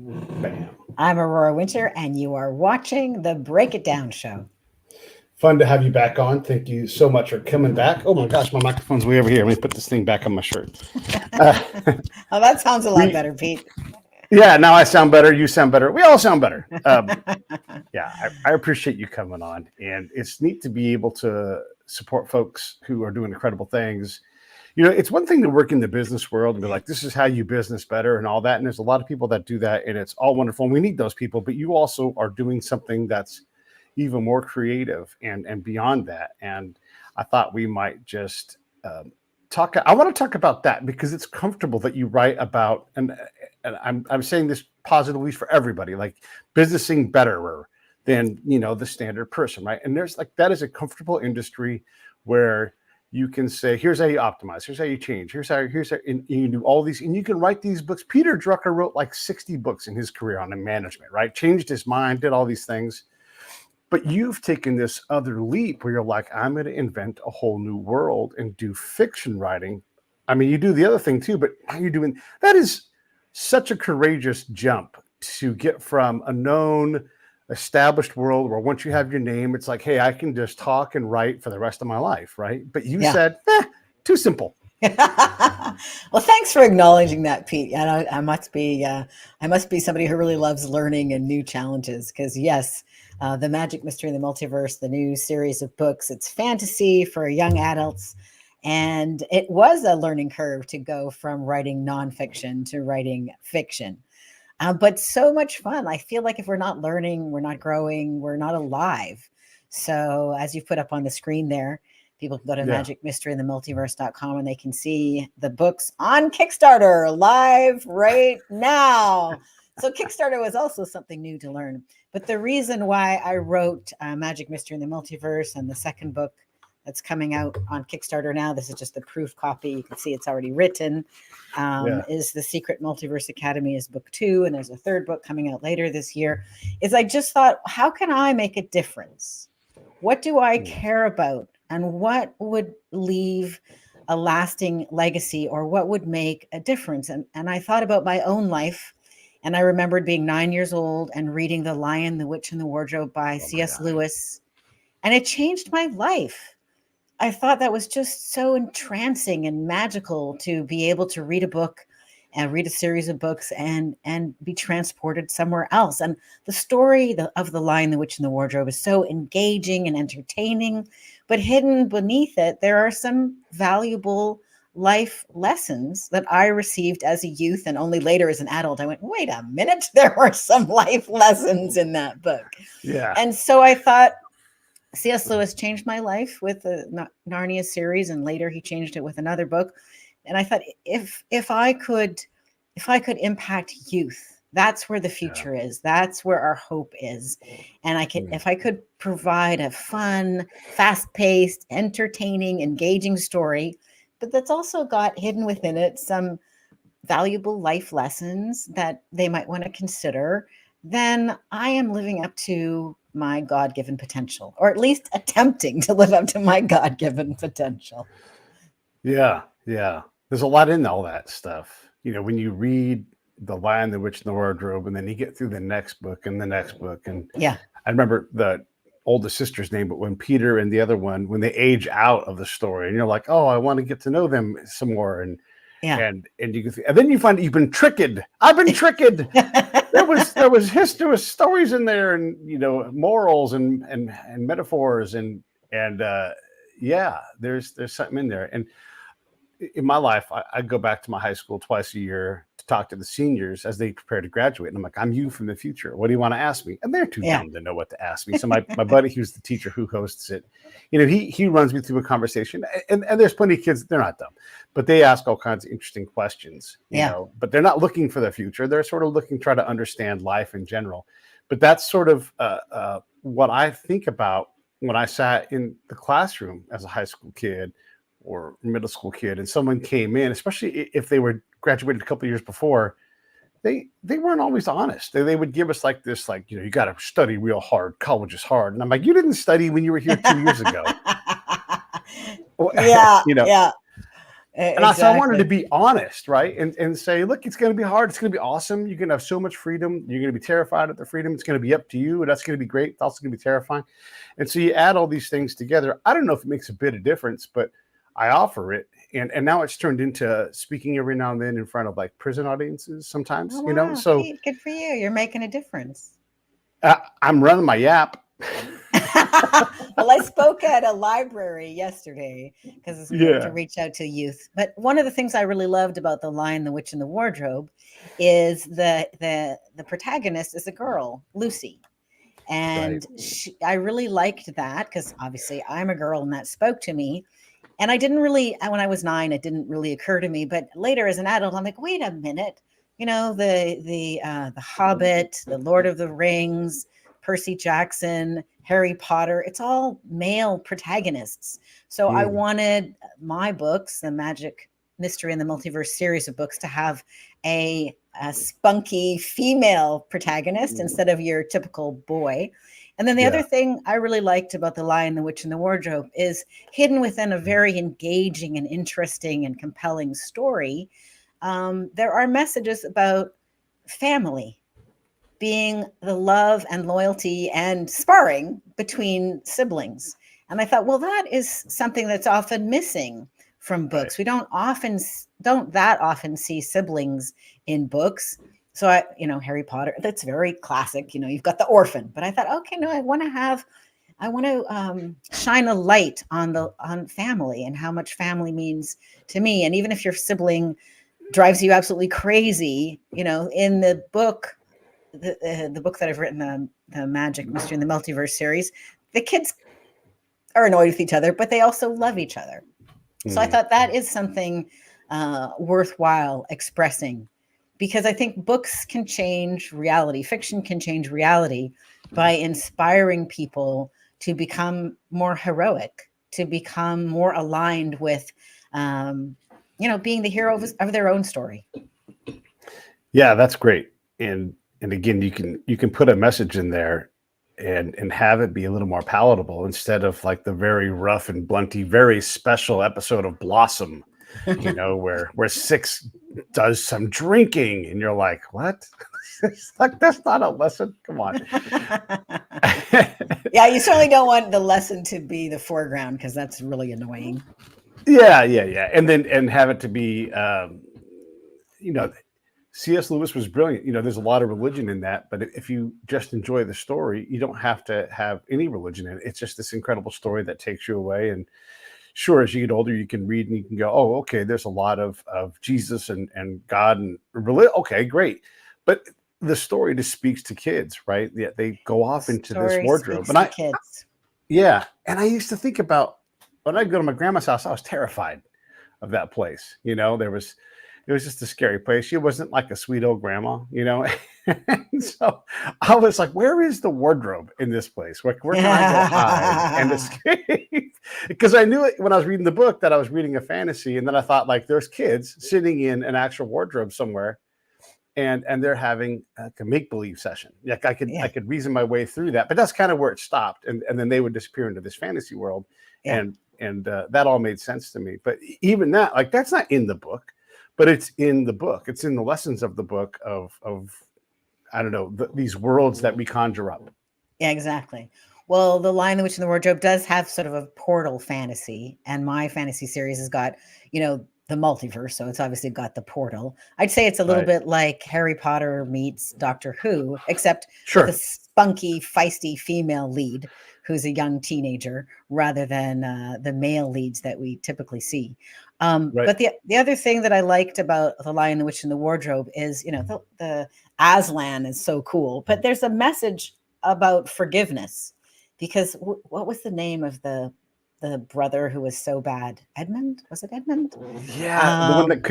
Bam. I'm Aurora Winter, and you are watching the Break It Down show. Fun to have you back on. Thank you so much for coming back. Oh my gosh, my microphone's way over here. Let me put this thing back on my shirt. Uh, Oh, that sounds a lot we, better, Pete. yeah, now I sound better. You sound better. We all sound better. Yeah, I appreciate you coming on, and it's neat to be able to support folks who are doing incredible things. You know, it's one thing to work in the business world and be like, this is how you business better and all that. And there's a lot of people that do that, and it's all wonderful. And we need those people, but you also are doing something that's even more creative and beyond that. And I thought we might just talk. I want to talk about that because it's comfortable that you write about, and I'm saying this positively for everybody, like businessing betterer than, you know, the standard person, right? And there's like, that is a comfortable industry where you can say, here's how you optimize, here's how you change, here's how, and you do all these, and you can write these books. Peter Drucker wrote like 60 books in his career on management, right? Changed his mind, did all these things. But you've taken this other leap where you're like, I'm going to invent a whole new world and do fiction writing. I mean, you do the other thing too, but now you're doing, that is such a courageous jump to get from a known established world where once you have your name, it's like, hey, I can just talk and write for the rest of my life, right? But you said, too simple. Well, thanks for acknowledging that, Pete. I must be somebody who really loves learning and new challenges. Because yes, the Magic Mystery and the Multiverse, the new series of books, it's fantasy for young adults, and it was a learning curve to go from writing nonfiction to writing fiction. But so much fun. I feel like if we're not learning, we're not growing, we're not alive. So as you've put up on the screen there, people can go to magicmysteryandthemultiverse.com and they can see the books on Kickstarter live right now. So Kickstarter was also something new to learn. But the reason why I wrote Magic Mystery and the Multiverse and the second book that's coming out on Kickstarter now, this is just the proof copy. You can see it's already written. Is the Secret Multiverse Academy is book 2, and there's a third book coming out later this year. Is I just thought, how can I make a difference? What do I care about? And what would leave a lasting legacy, or what would make a difference? And I thought about my own life, and I remembered being 9 years old and reading The Lion, the Witch, and the Wardrobe by C.S. Lewis. And it changed my life. I thought that was just so entrancing and magical to be able to read a book and read a series of books and be transported somewhere else. And the story of The Lion, the Witch, and the Wardrobe is so engaging and entertaining, but hidden beneath it, there are some valuable life lessons that I received as a youth, and only later as an adult, I went, wait a minute, there were some life lessons in that book. Yeah. And so I thought, C.S. Lewis changed my life with the Narnia series, and later he changed it with another book. And I thought, if I could impact youth, that's where the future is. That's where our hope is. And if I could provide a fun, fast-paced, entertaining, engaging story, but that's also got hidden within it some valuable life lessons that they might want to consider, then I am living up to my God-given potential, or at least attempting to live up to my God-given potential. Yeah. There's a lot in all that stuff. You know, when you read The Lion, the Witch, and the Wardrobe, and then you get through the next book and the next book. And I remember the oldest sister's name, but when Peter and the other one, when they age out of the story, and you're like, oh, I want to get to know them some more. And you can, and then you find that you've been tricked. I've been tricked. there was stories in there, and you know, morals and metaphors and there's something in there. And in my life, I go back to my high school twice a year to talk to the seniors as they prepare to graduate. And I'm like, I'm you from the future. What do you want to ask me? And they're too dumb to know what to ask me. So my buddy, who's the teacher who hosts it, you know, he runs me through a conversation. And there's plenty of kids, they're not dumb, but they ask all kinds of interesting questions, you know, but they're not looking for the future. They're sort of looking, try to understand life in general. But that's sort of what I think about when I sat in the classroom as a high school kid or middle school kid, and someone came in, especially if they were graduated a couple of years before, they weren't always honest. They would give us like this, like, you know, you got to study real hard. College is hard. And I'm like, you didn't study when you were here 2 years ago. You know, And also, I wanted to Exactly. be honest, right? And say, look, it's going to be hard. It's going to be awesome. You're going to have so much freedom. You're going to be terrified at the freedom. It's going to be up to you. And that's going to be great. It's also going to be terrifying. And so you add all these things together. I don't know if it makes a bit of difference, but I offer it. And now it's turned into speaking every now and then in front of like prison audiences sometimes, Oh, you know? wow. So Pete, good for you. You're making a difference. I'm running my yap. Well, I spoke at a library yesterday because we like to Yeah. reach out to youth. But one of the things I really loved about The Lion, the Witch, and the Wardrobe is the protagonist is a girl, Lucy. Right. And I really liked that because obviously I'm a girl and that spoke to me. And I didn't really, when I was 9, it didn't really occur to me. But later as an adult, I'm like, wait a minute. You know, the Hobbit, the Lord of the Rings, Percy Jackson, Harry Potter, it's all male protagonists. So I wanted my books, the Magic Mystery and the Multiverse series of books, to have a spunky female protagonist instead of your typical boy. And then the other Yeah. thing I really liked about The Lion, the Witch, and the Wardrobe is hidden within a very engaging and interesting and compelling story. There are messages about family being the love and loyalty and sparring between siblings. And I thought, well, that is something that's often missing from Right. books. We don't that often see siblings in books. So Harry Potter, that's very classic. You've got the orphan, but I thought, okay, no, I want to shine a light on family and how much family means to me. And even if your sibling drives you absolutely crazy, in the book, the book that I've written, the Magic Mystery and the Multiverse series, the kids are annoyed with each other, but they also love each other. So I thought that is something worthwhile expressing, because I think books can change reality. Fiction can change reality by inspiring people to become more heroic, to become more aligned with, being the hero of their own story. Yeah, that's great. And again, you can put a message in there and have it be a little more palatable instead of like the very rough and blunty, very special episode of Blossom, where Six does some drinking and you're like, what? It's like, that's not a lesson. Come on. Yeah, you certainly don't want the lesson to be the foreground because that's really annoying. Yeah. And have it to be C.S. Lewis was brilliant. There's a lot of religion in that, but if you just enjoy the story, you don't have to have any religion in it. It's just this incredible story that takes you away. And sure, as you get older, you can read and you can go, oh, okay, there's a lot of Jesus and God and religion. Okay, great. But the story just speaks to kids, right? Yeah, they go off into this Story wardrobe. speaks to kids. And I used to think about when I'd go to my grandma's house, I was terrified of that place. It was just a scary place. She wasn't like a sweet old grandma, And so I was like, where is the wardrobe in this place? Where can I go hide and escape? Because I knew it when I was reading the book that I was reading a fantasy. And then I thought, like, there's kids sitting in an actual wardrobe somewhere and they're having like a make-believe session. Like I could reason my way through that, but that's kind of where it stopped. And then they would disappear into this fantasy world. Yeah. And that all made sense to me. But even that, like, that's not in the book. But it's in the book. It's in the lessons of the book of I don't know, these worlds that we conjure up. Yeah, exactly. Well, The Lion, the Witch, and the Wardrobe does have sort of a portal fantasy, and my fantasy series has got, the multiverse, so it's obviously got the portal. I'd say it's a little bit like Harry Potter meets Doctor Who, except with a spunky, feisty female lead who's a young teenager rather than the male leads that we typically see. But the other thing that I liked about The Lion, the Witch, and the Wardrobe is, the Aslan is so cool, but there's a message about forgiveness, because what was the name of the brother who was so bad? Edmund? Was it Edmund? Yeah, the one that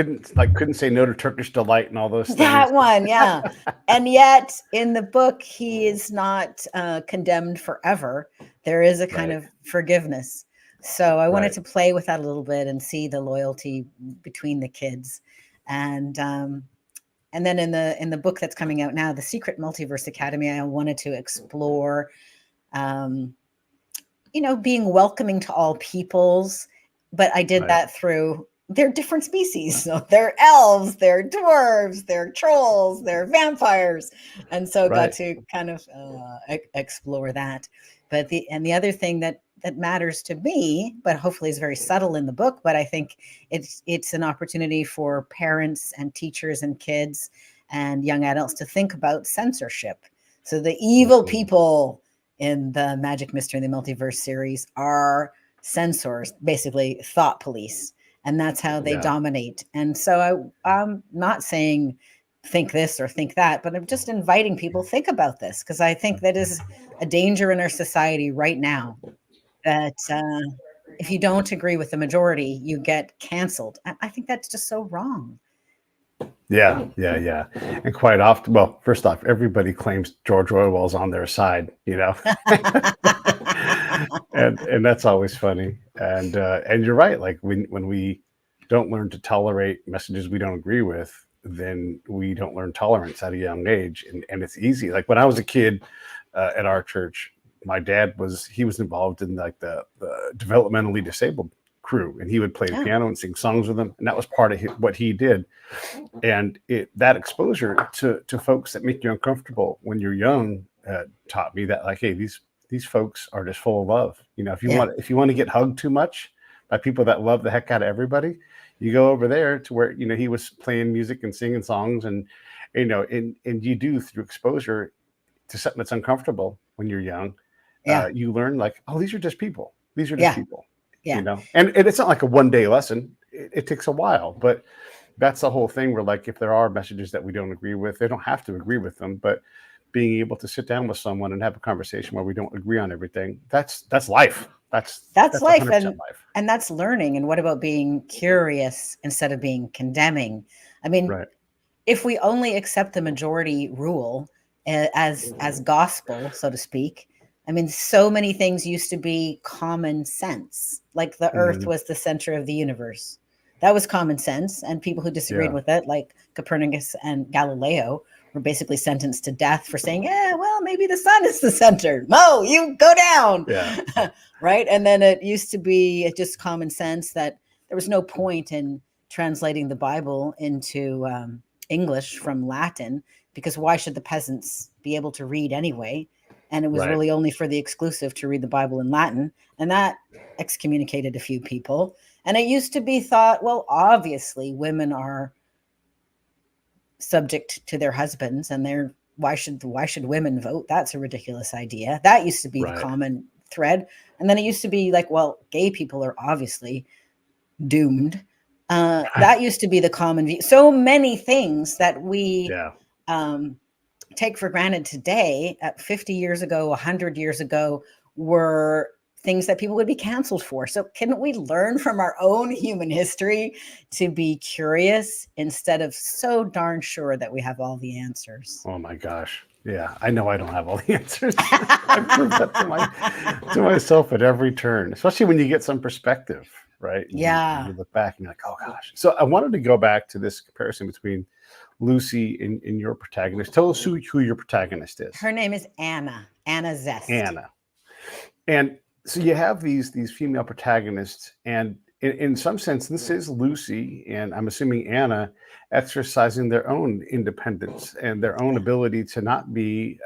couldn't say no to Turkish delight and all those things. That one, yeah. And yet in the book, he is not condemned forever. There is a kind of forgiveness. So I wanted to play with that a little bit and see the loyalty between the kids. And then in the book that's coming out now, the Secret Multiverse Academy, I wanted to explore, being welcoming to all peoples, but I did that through they're different species. So they're elves, they're dwarves, they're trolls, they're vampires. And so got Right. to kind of explore that. But the other thing that matters to me, but hopefully is very subtle in the book, but I think it's an opportunity for parents and teachers and kids and young adults to think about censorship. So the evil Mhm. people in the Magic Mystery and the Multiverse series are censors, basically thought police, and that's how they Yeah. dominate. And so I'm not saying think this or think that, but I'm just inviting people think about this, because I think that is a danger in our society right now, that if you don't agree with the majority, you get canceled. I think that's just so wrong. Yeah, yeah, yeah. And quite often, well, first off, everybody claims George Orwell's on their side, and that's always funny. And you're right. Like when we don't learn to tolerate messages we don't agree with, then we don't learn tolerance at a young age. And it's easy. Like when I was a kid at our church, my dad was involved in like the developmentally disabled crew, and he would play the Yeah, piano and sing songs with them, and that was part of what he did. And that exposure to folks that make you uncomfortable when you're young taught me that, like, hey, these folks are just full of love. yeah, If you want to get hugged too much by people that love the heck out of everybody, you go over there to where he was playing music and singing songs, and and you do, through exposure to something that's uncomfortable when you're young, yeah, you learn, like, oh, these are just people. These are just yeah, people. yeah, And it's not like a one-day lesson. It takes a while, but that's the whole thing, where, like, if there are messages that we don't agree with, they don't have to agree with them, but being able to sit down with someone and have a conversation where we don't agree on everything, that's life. that's That's life. 100% life. And that's learning. And what about being curious instead of being condemning? I mean, Right. if we only accept the majority rule as gospel, so to speak, I mean, so many things used to be common sense, like the earth Mhm. was the center of the universe. That was common sense. And people who disagreed Yeah. with it, like Copernicus and Galileo, were basically sentenced to death for saying, yeah, well, maybe the sun is the center. No, you go down. Yeah. Right. And then it used to be just common sense that there was no point in translating the Bible into English from Latin, because why should the peasants be able to read anyway? And it was Right. really only for the exclusive to read the Bible in Latin. And that excommunicated a few people. And it used to be thought, well, obviously women are subject to their husbands, and they're why should women vote? That's a ridiculous idea. That used to be the Right. common thread. And then it used to be like, well, gay people are obviously doomed. That used to be the common view. So many things that we Yeah. um, take for granted today, 50 years ago, 100 years ago, were things that people would be canceled for. So can we learn from our own human history to be curious instead of so darn sure that we have all the answers? Oh my gosh. Yeah. I know I don't have all the answers. I prove that to myself at every turn, especially when you get some perspective, right? And Yeah. you look back and you're like, oh gosh. So I wanted to go back to this comparison between Lucy and your protagonist. Tell us who your protagonist is. Her name is Anna Zest. Anna. And so you have these female protagonists, and in some sense, this is Lucy, and I'm assuming Anna, exercising their own independence and their own Yeah. ability to not be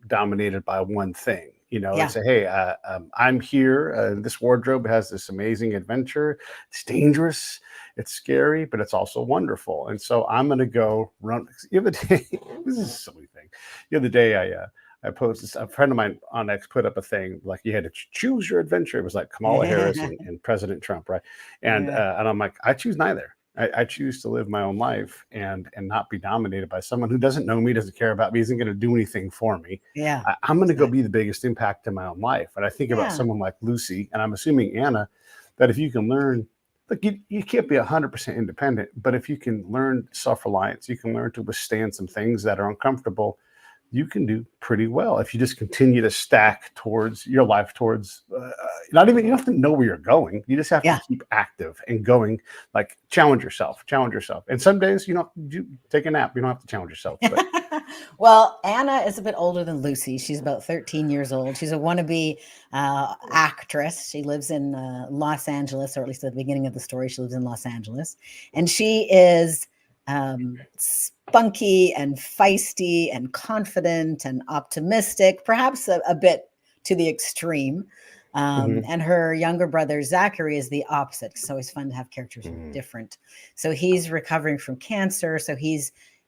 dominated by one thing. And Yeah. say, hey, I'm here. This wardrobe has this amazing adventure. It's dangerous, it's scary, but it's also wonderful. And so I'm going to go run. The other day, this is a silly thing. The other day, I posted, a friend of mine on X put up a thing like you had to choose your adventure. It was like Kamala Harris and President Trump, right? And Yeah. and I'm like, I choose neither. I choose to live my own life and not be dominated by someone who doesn't know me, doesn't care about me, isn't going to do anything for me. Yeah. I'm going to go Exactly. be the biggest impact in my own life. And I think about Yeah. someone like Lucy, and I'm assuming Anna, that if you can learn, look, you can't be 100% independent, but if you can learn self-reliance, you can learn to withstand some things that are uncomfortable, you can do pretty well if you just continue to stack towards your life, towards not even, you don't have to know where you're going. You just have Yeah. to keep active and going, like challenge yourself. And some days, you take a nap. You don't have to challenge yourself, but Well, Anna is a bit older than Lucy. She's about 13 years old. She's a wannabe actress. She lives in Los Angeles, or at least at the beginning of the story, she lives in Los Angeles. And she is spunky and feisty and confident and optimistic, perhaps a bit to the extreme. And her younger brother, Zachary, is the opposite. It's always fun to have characters who are different. So he's recovering from cancer. So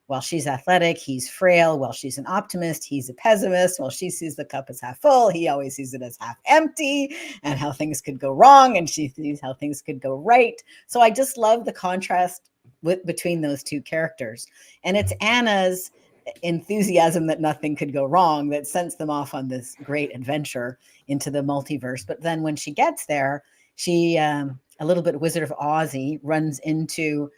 while she's athletic, he's frail. While she's an optimist, he's a pessimist. While she sees the cup as half full, he always sees it as half empty, and how things could go wrong, and she sees how things could go right. So I just love the contrast between those two characters. And it's Anna's enthusiasm that nothing could go wrong that sends them off on this great adventure into the multiverse. But then when she gets there, she, a little bit Wizard of Ozzy, runs into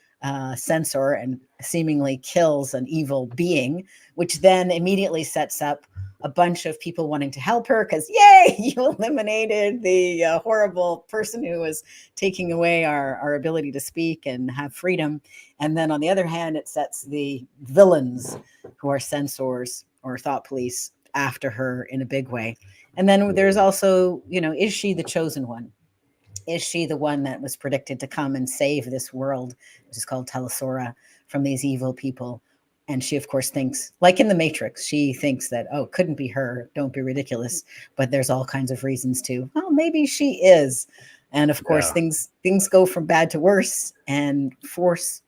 Censor and seemingly kills an evil being, which then immediately sets up a bunch of people wanting to help her because, yay, you eliminated the horrible person who was taking away our ability to speak and have freedom. And then on the other hand, it sets the villains, who are censors or thought police, after her in a big way. And then there's also, is she the chosen one? Is she the one that was predicted to come and save this world, which is called Telesora, from these evil people? And she, of course, thinks, like in the Matrix, she thinks that, oh, couldn't be her. Don't be ridiculous. But there's all kinds of reasons to, well, maybe she is. And of course, things go from bad to worse and force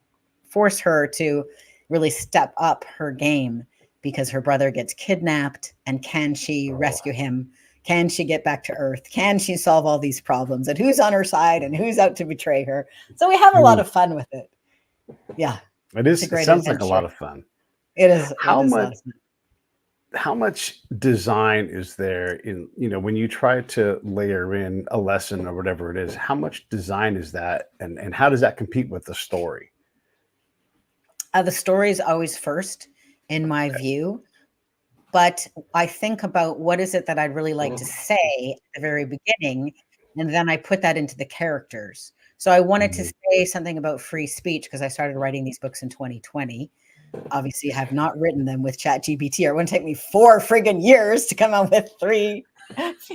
her to really step up her game because her brother gets kidnapped. And can she rescue him? Can she get back to Earth? Can she solve all these problems? And who's on her side and who's out to betray her? So we have a lot of fun with it. Yeah. It is. It sounds like a lot of fun. It is. How much? Awesome. How much design is there in, when you try to layer in a lesson or whatever it is, how much design is that? And how does that compete with the story? The story is always first in my view, but I think about what is it that I'd really like to say at the very beginning. And then I put that into the characters. So I wanted to say something about free speech because I started writing these books in 2020. Obviously, I have not written them with ChatGPT. It wouldn't take me 4 friggin' years to come up with 3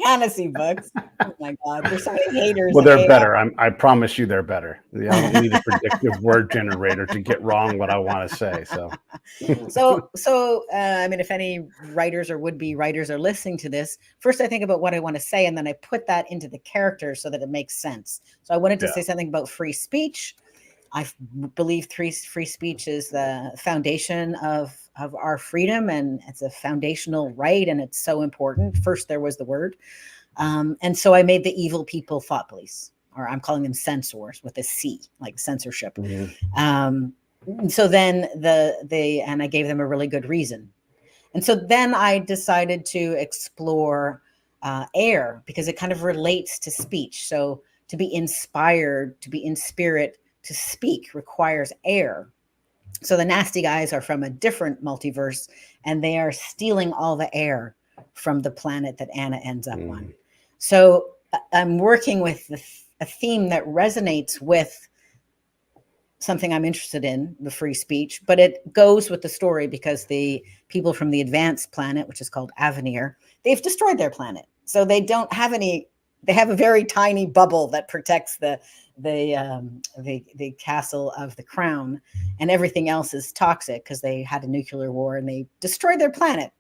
fantasy books. Oh my God, there's so many haters. Well, they're better. I promise you, they're better. I don't need a predictive word generator to get wrong what I want to say. So I mean, if any writers or would-be writers are listening to this, first I think about what I want to say, and then I put that into the character so that it makes sense. So I wanted to say something about free speech. I believe free speech is the foundation of our freedom, and it's a foundational right, and it's so important. First, there was the word. And so I made the evil people thought police, or I'm calling them censors with a C, like censorship. So then and I gave them a really good reason. And so then I decided to explore air because it kind of relates to speech. So to be inspired, to be in spirit, to speak requires air. So the nasty guys are from a different multiverse, and they are stealing all the air from the planet that Anna ends up on. So I'm working with a theme that resonates with something I'm interested in, the free speech, but it goes with the story because the people from the advanced planet, which is called Avenir, they've destroyed their planet. So they don't have any. They have a very tiny bubble that protects the castle of the crown, and everything else is toxic because they had a nuclear war and they destroyed their planet.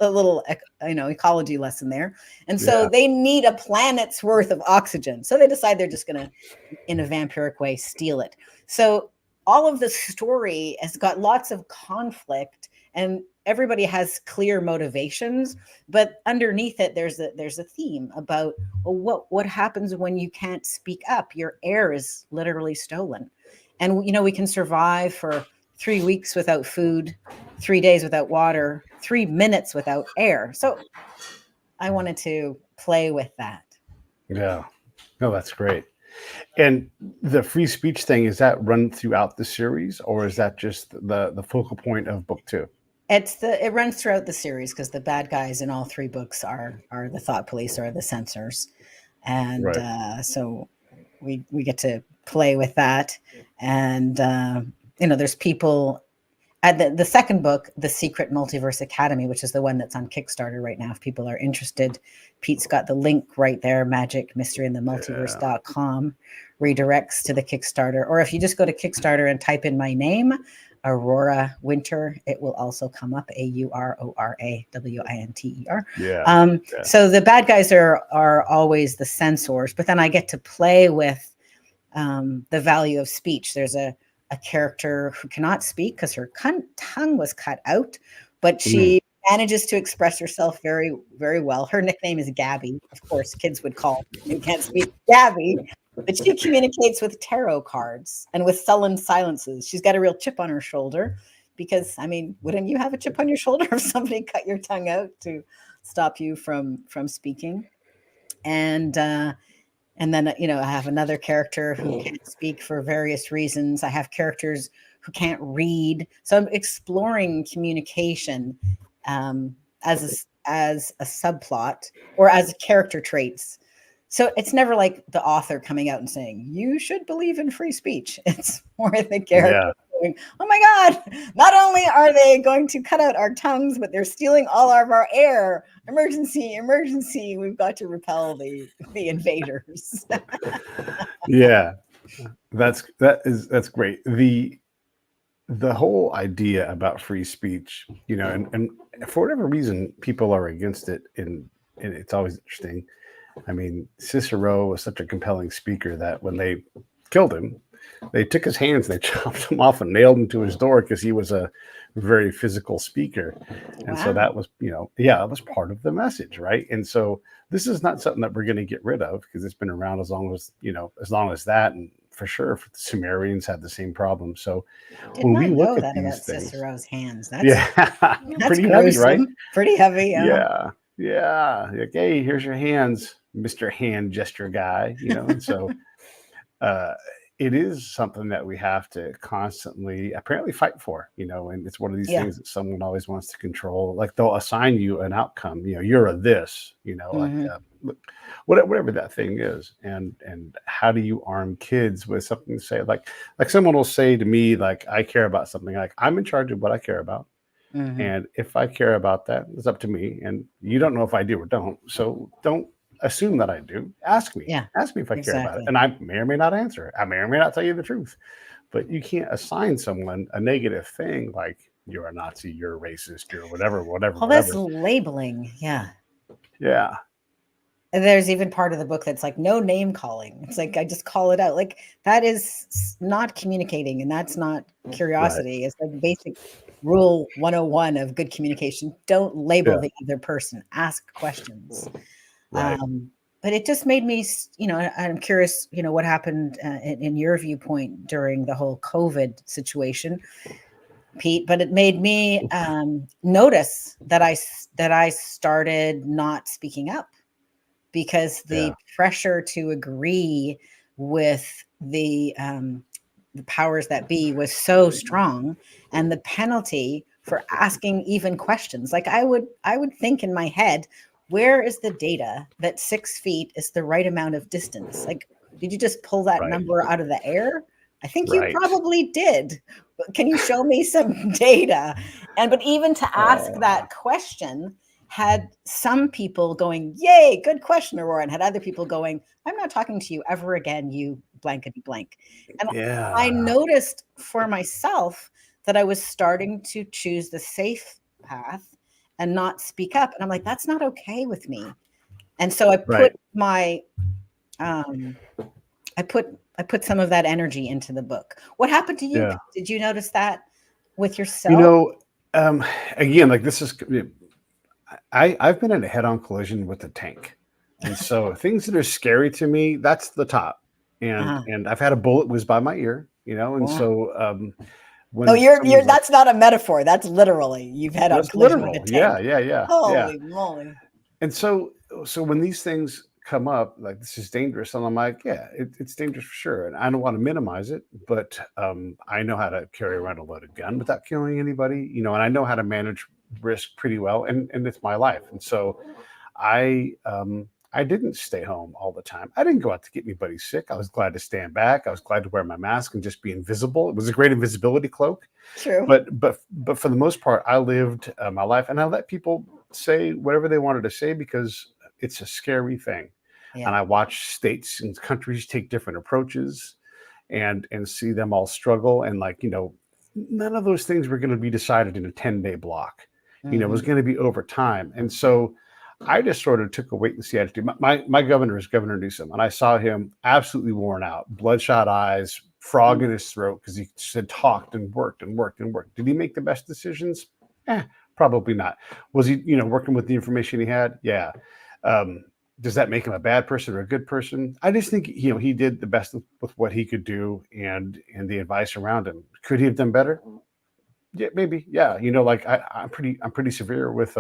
A little, ecology lesson there. And so they need a planet's worth of oxygen. So they decide they're just going to, in a vampiric way, steal it. So all of the story has got lots of conflict, and everybody has clear motivations, but underneath it, there's a theme about, well, what happens when you can't speak up? Your air is literally stolen. And, we can survive for 3 weeks without food, 3 days without water, 3 minutes without air. So I wanted to play with that. Yeah. No, that's great. And the free speech thing, is that run throughout the series, or is that just the focal point of book 2? It runs throughout the series because the bad guys in all 3 books are the thought police or the censors. And so we get to play with that. And, there's people the second book, The Secret Multiverse Academy, which is the one that's on Kickstarter right now, if people are interested, Pete's got the link right there, magicmysteryandthemultiverse.com, redirects to the Kickstarter. Or if you just go to Kickstarter and type in my name, Aurora Winter, it will also come up, AuroraWinter. Yeah. So the bad guys are always the censors, but then I get to play with the value of speech. There's a character who cannot speak because her tongue was cut out, but she manages to express herself very, very well. Her nickname is Gabby. Of course, kids would call who can't speak Gabby, but she communicates with tarot cards and with sullen silences. She's got a real chip on her shoulder because, I mean, wouldn't you have a chip on your shoulder if somebody cut your tongue out to stop you from speaking? And then, you know, I have another character who can't speak for various reasons. I have characters who can't read. So I'm exploring communication as a subplot or as character traits. So it's never like the author coming out and saying, you should believe in free speech. It's more the character going, oh my God, not only are they going to cut out our tongues, but they're stealing all of our air. Emergency, emergency. We've got to repel the invaders. Yeah. That's great. The whole idea about free speech, you know, and for whatever reason, people are against it, and it's always interesting. I mean, Cicero was such a compelling speaker that when they killed him, they took his hands and they chopped him off and nailed him to his door because he was a very physical speaker. And so that was, you know, that was part of the message, right? And so this is not something that we're going to get rid of because it's been around as long as that. And for sure, the Sumerians had the same problem. So when we look at these things, Cicero's hands, that's pretty heavy, right? Pretty heavy, yeah. Like, hey, here's your hands, Mr. Hand Gesture guy, you know. And so it is something that we have to constantly apparently fight for, you know, and it's one of these things that someone always wants to control. Like they'll assign you an outcome, you know, you're a this, you know, like whatever that thing is. And how do you arm kids with something to say? Like someone will say to me, like, I care about something, like I'm in charge of what I care about. And if I care about that, it's up to me. And you don't know if I do or don't. So don't assume that I do. Ask me. Ask me if I care about it. And I may or may not answer it. I may or may not tell you the truth. But you can't assign someone a negative thing like you're a Nazi, you're a racist, you're whatever. Well, that's labeling. Yeah. Yeah. And there's even part of the book that's like no name calling. It's like I just call it out. Like that is not communicating, and that's not curiosity. Right. It's like basic rule 101 of good communication. Don't label the other person. Ask questions. Right. But it just made me, you know, I'm curious, you know, what happened in your viewpoint during the whole COVID situation, Pete. But it made me notice that I started not speaking up. Because the pressure to agree with the powers that be was so strong, and the penalty for asking even questions. Like I would think in my head, where is the data that 6 feet is the right amount of distance? Like, did you just pull that number out of the air? I think you probably did. But can you show me some data? But even to ask that question had some people going, yay, good question, Aurora, and had other people going, I'm not talking to you ever again, you blankety blank. And I noticed for myself that I was starting to choose the safe path and not speak up. And I'm like, that's not okay with me. And so I put my, I put some of that energy into the book. What happened to you? Yeah. Did you notice that with yourself? You know, again, like this is, I've been in a head-on collision with a tank. And so things that are scary to me, that's the top. And I've had a bullet whiz by my ear, you know, and so when you're that's not a metaphor. That's literally you've had a collision with a tank. Yeah. Holy moly. And so when these things come up, like this is dangerous, and I'm like, it's dangerous for sure. And I don't want to minimize it, but I know how to carry around a loaded gun without killing anybody, you know, and I know how to manage risk pretty well, and it's my life. And so I I didn't stay home all the time. I didn't go out to get anybody sick. I was glad to stand back. I was glad to wear my mask and just be invisible. It was a great invisibility cloak. True. But for the most part, I lived my life, and I let people say whatever they wanted to say because it's a scary thing. And Yeah. I watch states and countries take different approaches, and see them all struggle. And like, none of those things were going to be decided in a 10-day block. It was Hmm. going to be over time. And so I just sort of took a wait and see attitude. My governor is Governor Newsom, and I saw him absolutely worn out, bloodshot eyes, frog in his throat because he said talked and worked and worked and worked. Did he make the best decisions? Probably not. Was he, working with the information he had? Yeah. Um, does that make him a bad person or a good person? I just think he did the best with what he could do and the advice around him. Could he have done better? Yeah, maybe. Yeah, like I'm pretty severe with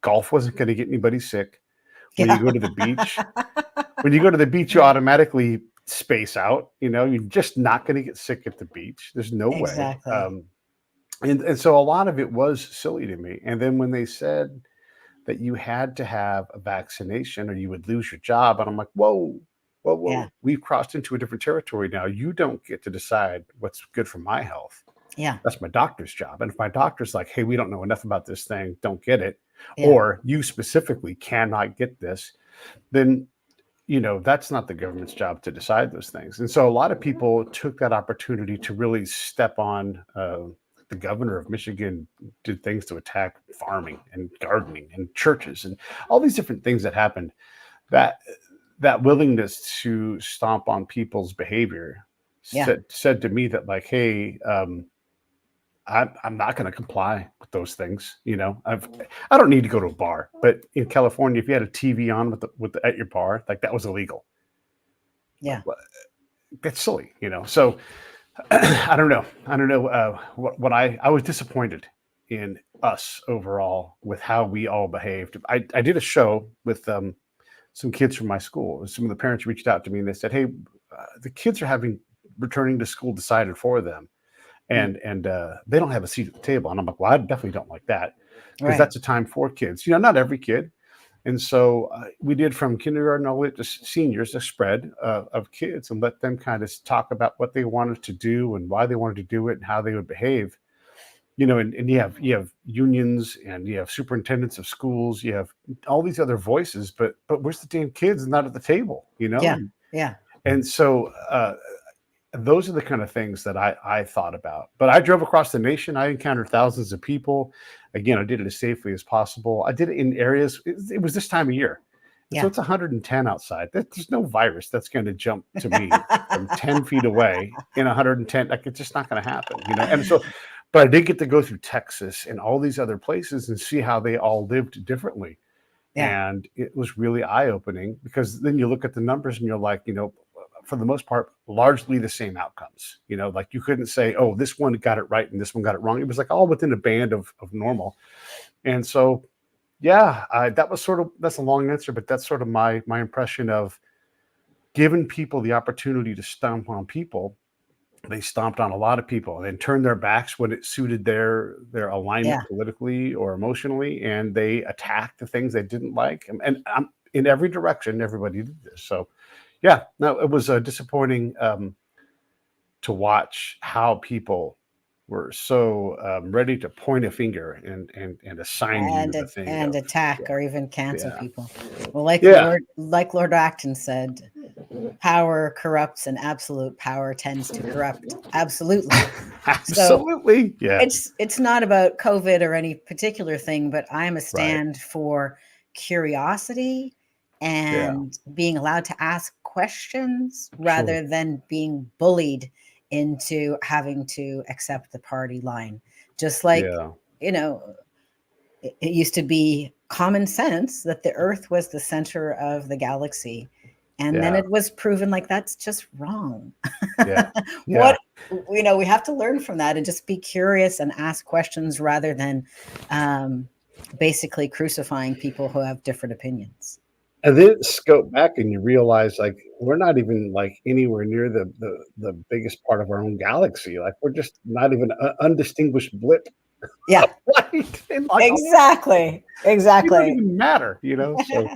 golf wasn't going to get anybody sick. When you Yeah. go to the beach, you automatically space out. You're just not going to get sick at the beach. There's no way. Exactly. And so a lot of it was silly to me. And then when they said that you had to have a vaccination or you would lose your job, and I'm like, whoa, whoa, Yeah. whoa, we've crossed into a different territory now. You don't get to decide what's good for my health. Yeah. That's my doctor's job. And if my doctor's like, hey, we don't know enough about this thing, don't get it, Yeah. or you specifically cannot get this, then that's not the government's job to decide those things. And so a lot of people took that opportunity to really step on. The governor of Michigan did things to attack farming and gardening and churches and all these different things that happened. That willingness to stomp on people's behavior Yeah. said to me that, like, hey, I'm not going to comply with those things. I don't need to go to a bar, but in California, if you had a TV on at your bar, like, that was illegal. Yeah. That's silly. So I don't know. What I was disappointed in us overall with how we all behaved. I did a show with some kids from my school. Some of the parents reached out to me and they said, hey, the kids are having returning to school decided for them. And they don't have a seat at the table. And I'm like, well, I definitely don't like that, because Right. that's a time for kids. Not every kid. And so we did from kindergarten all the way to seniors a spread of kids and let them kind of talk about what they wanted to do and why they wanted to do it and how they would behave. And you have unions and you have superintendents of schools. You have all these other voices, but where's the damn kids not at the table? Yeah. Yeah. And so those are the kind of things that I thought about. But I drove across the nation. I encountered thousands of people. Again, I did it as safely as possible. I did it in areas. It was this time of year. And so Yeah. it's 110 outside. There's no virus that's going to jump to me from 10 feet away in 110. Like, it's just not going to happen. And so, but I did get to go through Texas and all these other places and see how they all lived differently. Yeah. And it was really eye-opening, because then you look at the numbers and you're like, for the most part, largely the same outcomes. Like, you couldn't say, oh, this one got it right and this one got it wrong. It was like all within a band of normal. And so, yeah, that's a long answer, but that's sort of my impression of giving people the opportunity to stomp on people. They stomped on a lot of people and then turned their backs when it suited their alignment politically or emotionally, and they attacked the things they didn't like. And in every direction, everybody did this. So, yeah, no, it was disappointing to watch how people were so ready to point a finger and assign you the thing and of, attack or even cancel yeah, people. Well, like yeah, Lord Acton said, power corrupts and absolute power tends to corrupt. Absolutely. So absolutely, yeah, it's not about COVID or any particular thing, but I'm a right, stand for curiosity yeah, and being allowed to ask questions sure, rather than being bullied into having to accept the party line. Just like, yeah, you know, it used to be common sense that the Earth was the center of the galaxy. And then yeah, it was proven like that's just wrong. yeah, yeah. What, we have to learn from that and just be curious and ask questions rather than basically crucifying people who have different opinions. And then scope back and you realize, like, we're not even like anywhere near the biggest part of our own galaxy. Like, we're just not even an undistinguished blip Yeah, of light in like exactly. You don't Exactly. even matter, you know? So,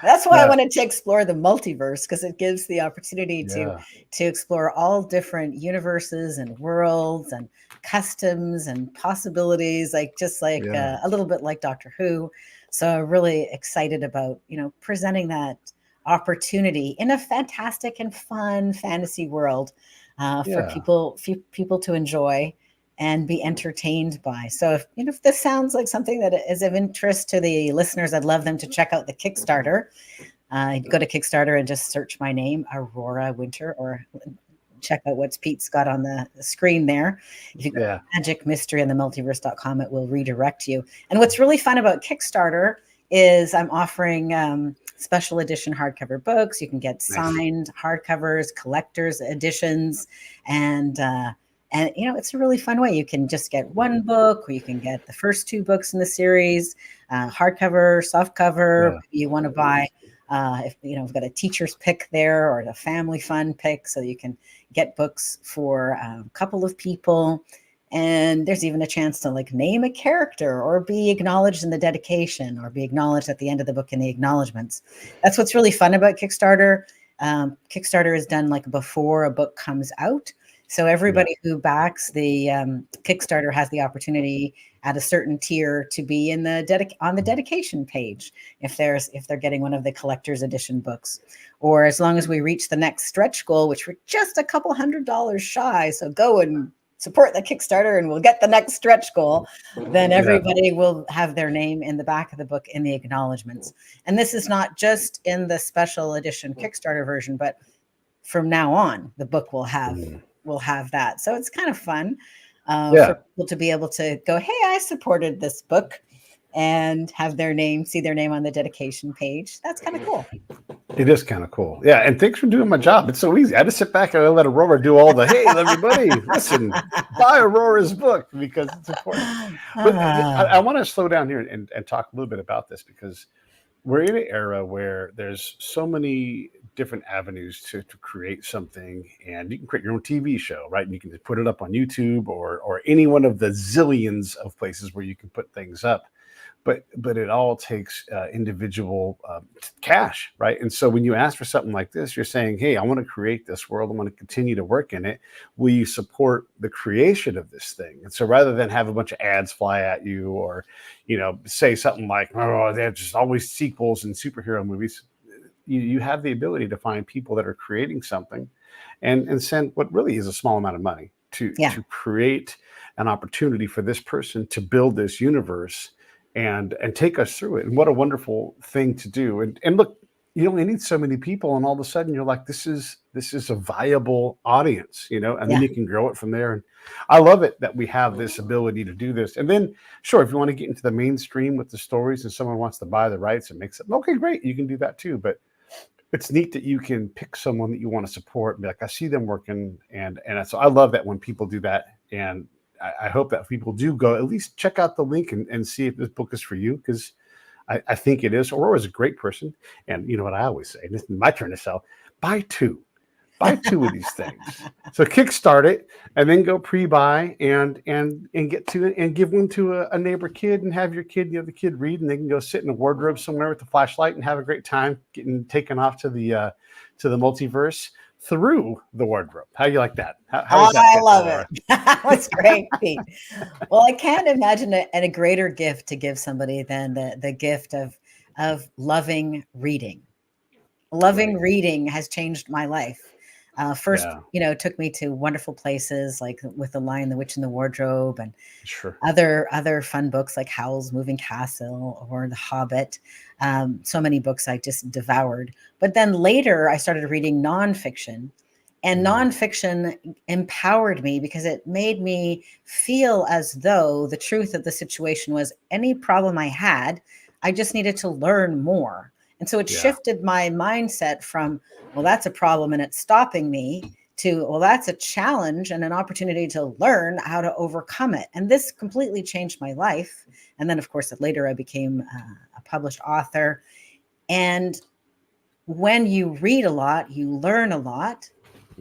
That's why I uh, wanted to explore the multiverse, because it gives the opportunity yeah, to explore all different universes and worlds and customs and possibilities, like just like yeah, a little bit like Doctor Who. So I'm really excited about, presenting that opportunity in a fantastic and fun fantasy world for yeah, people to enjoy and be entertained by. So if this sounds like something that is of interest to the listeners, I'd love them to check out the Kickstarter. Go to Kickstarter and just search my name, Aurora Winter, or check out what Pete's got on the screen there. If you go yeah. to magicmysteryandthemultiverse.com, it will redirect you. And what's really fun about Kickstarter is I'm offering special edition hardcover books. You can get Nice. signed hardcovers, collector's editions, and it's a really fun way. You can just get one book, or you can get the first two books in the series, hardcover, softcover. Yeah, You want to buy, if we've got a teacher's pick there, or the family fun pick, so you can get books for a couple of people. And there's even a chance to like name a character or be acknowledged in the dedication or be acknowledged at the end of the book in the acknowledgments. That's what's really fun about Kickstarter. Kickstarter is done like before a book comes out. So yeah, everybody who backs the Kickstarter has the opportunity at a certain tier to be in the on the dedication page if they're getting one of the collector's edition books, or as long as we reach the next stretch goal, which we're just a couple $100 shy. So go and support the Kickstarter and we'll get the next stretch goal. Then yeah. everybody will have their name in the back of the book in the acknowledgments. And this is not just in the special edition Kickstarter version, but from now on, the book will have that. So it's kind of fun Yeah. for people to be able to go, hey, I supported this book, and have see their name on the dedication page. That's kind of cool. It is kind of cool. Yeah. And thanks for doing my job. It's so easy. I just sit back and I let Aurora do all the, hey, everybody, listen, buy Aurora's book because it's important. But I want to slow down here and talk a little bit about this, because we're in an era where there's so many different avenues to create something, and you can create your own TV show, right? And you can just put it up on YouTube or any one of the zillions of places where you can put things up. But it all takes individual cash, right? And so when you ask for something like this, you're saying, hey, I want to create this world. I want to continue to work in it. Will you support the creation of this thing? And so rather than have a bunch of ads fly at you, or say something like, oh, there's just always sequels and superhero movies, you have the ability to find people that are creating something and send what really is a small amount of money to create an opportunity for this person to build this universe and take us through it. And what a wonderful thing to do. And look, you only need so many people, and all of a sudden you're like, this is a viable audience, and then you can grow it from there. And I love it that we have this ability to do this. And then sure, if you want to get into the mainstream with the stories and someone wants to buy the rights and make something, okay, great, you can do that too. But it's neat that you can pick someone that you want to support and be like, I see them working. And so I love that when people do that. And I hope that people do go at least check out the link and see if this book is for you, because I think it is. Aurora's a great person. And you know what I always say, and this is my turn to sell, buy two of these things. So kickstart it and then go pre-buy and get to it and give one to a neighbor kid and have your kid, the kid read, and they can go sit in a wardrobe somewhere with a flashlight and have a great time getting taken off to the multiverse through the wardrobe. How do you like that? How was that? I love it. That was great, Pete. Well, I can't imagine a greater gift to give somebody than the gift of loving reading. Loving reading has changed my life. First, it took me to wonderful places like with The Lion, the Witch, and the Wardrobe, and other fun books like Howl's Moving Castle or The Hobbit. So many books I just devoured. But then later I started reading nonfiction, and nonfiction empowered me because it made me feel as though the truth of the situation was any problem I had, I just needed to learn more. And so it shifted my mindset from, well, that's a problem and it's stopping me, to, well, that's a challenge and an opportunity to learn how to overcome it. And this completely changed my life. And then, of course, later I became a published author. And when you read a lot, you learn a lot,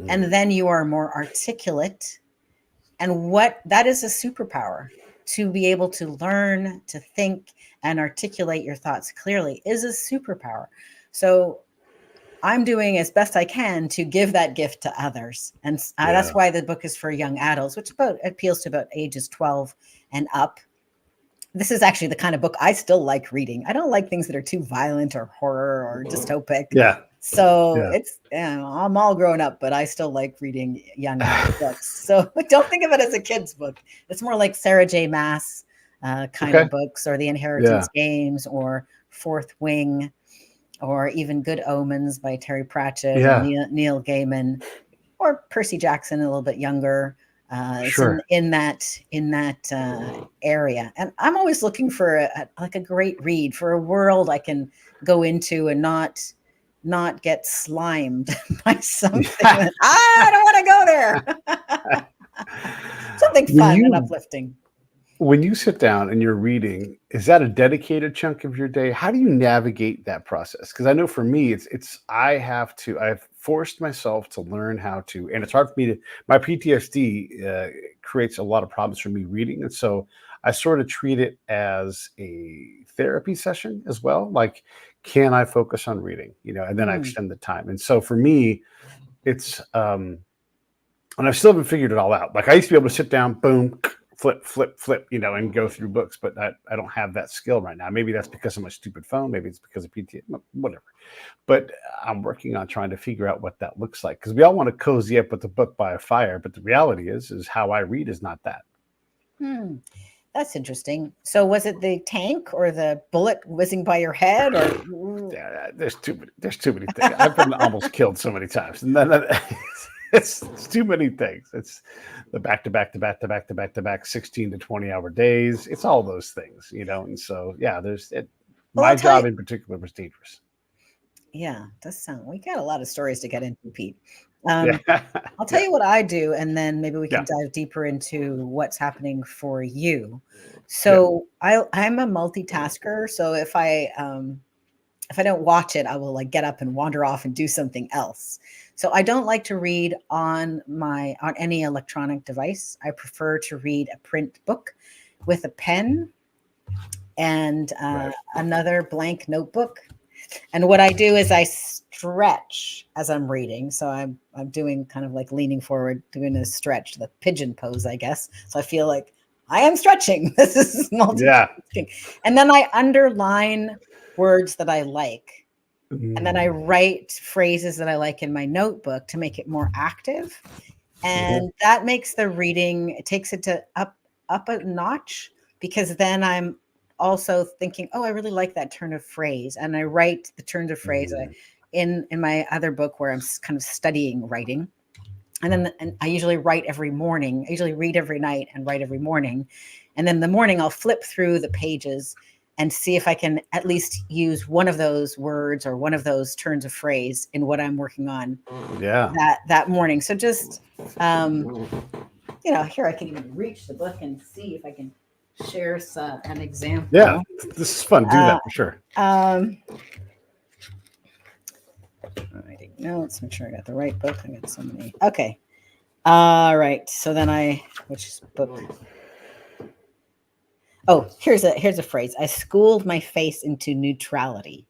and then you are more articulate. And that is a superpower, to be able to learn, to think, and articulate your thoughts clearly is a superpower. So I'm doing as best I can to give that gift to others. And that's why the book is for young adults, which appeals to about ages 12 and up. This is actually the kind of book I still like reading. I don't like things that are too violent or horror or dystopic. Yeah. So it's, I'm all grown up, but I still like reading young adult books. So don't think of it as a kid's book. It's more like Sarah J. Maas kind of books, or The Inheritance Games, or Fourth Wing, or even Good Omens by Terry Pratchett, and Neil Gaiman, or Percy Jackson, a little bit younger. It's in that area. And I'm always looking for a great read, for a world I can go into and not get slimed by something. I don't want to go there. Something fun and uplifting. When you sit down and you're reading, is that a dedicated chunk of your day? How do you navigate that process? Because I know for me, I've forced myself to learn how to, and it's hard for me to, my PTSD creates a lot of problems for me reading. And so I sort of treat it as a therapy session as well. Like, can I focus on reading, and then I extend the time. And so for me, it's, and I still haven't figured it all out. Like, I used to be able to sit down, boom, flip, and go through books, but I don't have that skill right now. Maybe that's because of my stupid phone. Maybe it's because of PTSD, whatever. But I'm working on trying to figure out what that looks like, because we all want to cozy up with a book by a fire. But the reality is how I read is not that. That's interesting. So was it the tank or the bullet whizzing by your head? Or there's too many things. I've been almost killed so many times, and then it's too many things. It's the back-to-back 16 to 20 hour days. It's all those things, And so, my job in particular was dangerous. Yeah, does sound. We got a lot of stories to get into, Pete. I'll tell you what I do, and then maybe we can dive deeper into what's happening for you. So I'm a multitasker. So if I don't watch it, I will get up and wander off and do something else. So I don't like to read on any electronic device. I prefer to read a print book with a pen and another blank notebook. And what I do is I stretch as I'm reading. So I'm doing kind of like leaning forward, doing a stretch, the pigeon pose, I guess. So I feel like I am stretching. This is multitasking. And then I underline words that I like. And then I write phrases that I like in my notebook to make it more active. And that makes the reading, it takes it to up a notch, because then I'm also thinking, oh, I really like that turn of phrase. And I write the turns of phrase in my other book where I'm kind of studying writing. And I usually write every morning. I usually read every night and write every morning. And then in the morning, I'll flip through the pages and see if I can at least use one of those words or one of those turns of phrase in what I'm working on that morning. So just, here I can even reach the book and see if I can share an example. Yeah, this is fun. Do that for sure. Writing notes, make sure I got the right book. I got so many. Okay. All right. So then which book? Oh, here's a phrase. I schooled my face into neutrality.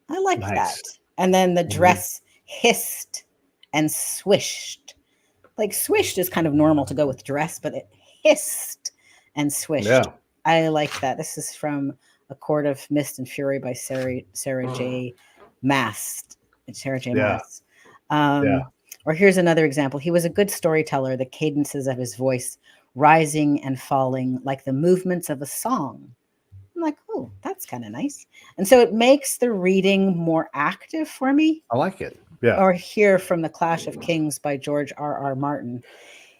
I like that. And then the dress hissed and swished. Like swished is kind of normal to go with dress, but it hissed and swished. Yeah. I like that. This is from A Court of Mist and Fury by Sarah J. Maas. Maas. Or here's another example. He was a good storyteller, the cadences of his voice rising and falling like the movements of a song. I'm like, oh, that's kind of nice. And so it makes the reading more active for me. I like it. Yeah. Or here from The Clash of Kings by George R.R. Martin.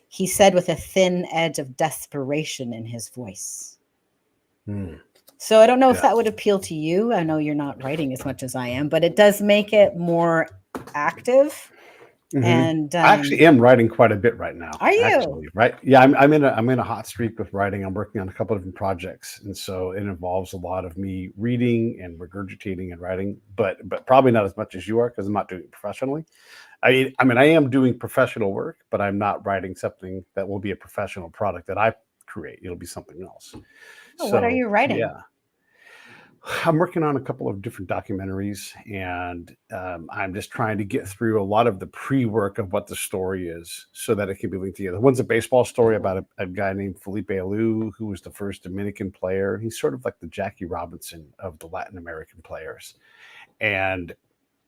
He said with a thin edge of desperation in his voice. So I don't know if that would appeal to you. I know you're not writing as much as I am, but it does make it more active. And I actually am writing quite a bit right now. Are you? Actually, right? Yeah, I'm in a hot streak with writing. I'm working on a couple of different projects, and so it involves a lot of me reading and regurgitating and writing, but probably not as much as you are, because I'm not doing it professionally. I am doing professional work, but I'm not writing something that will be a professional product that I create. It'll be something else. Oh, what are So you writing? yeah, I'm working on a couple of different documentaries, and I'm just trying to get through a lot of the pre-work of what the story is, so that it can be linked together. One's a baseball story about a guy named Felipe Alou, who was the first Dominican player. He's sort of like the Jackie Robinson of the Latin American players. And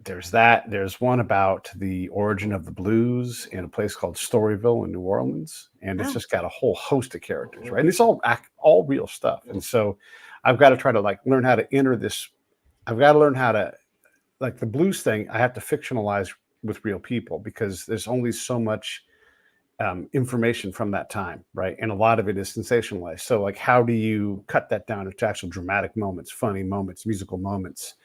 there's that. There's one about the origin of the blues in a place called Storyville in New Orleans, and it's Oh, just got a whole host of characters, right? And it's all real stuff. And so I've got to try to like learn how to enter this. I've got to learn how to, like, the blues thing. I have to fictionalize with real people because there's only so much information from that time, right? And a lot of it is sensationalized. So, like, how do you cut that down into actual dramatic moments, funny moments, musical moments,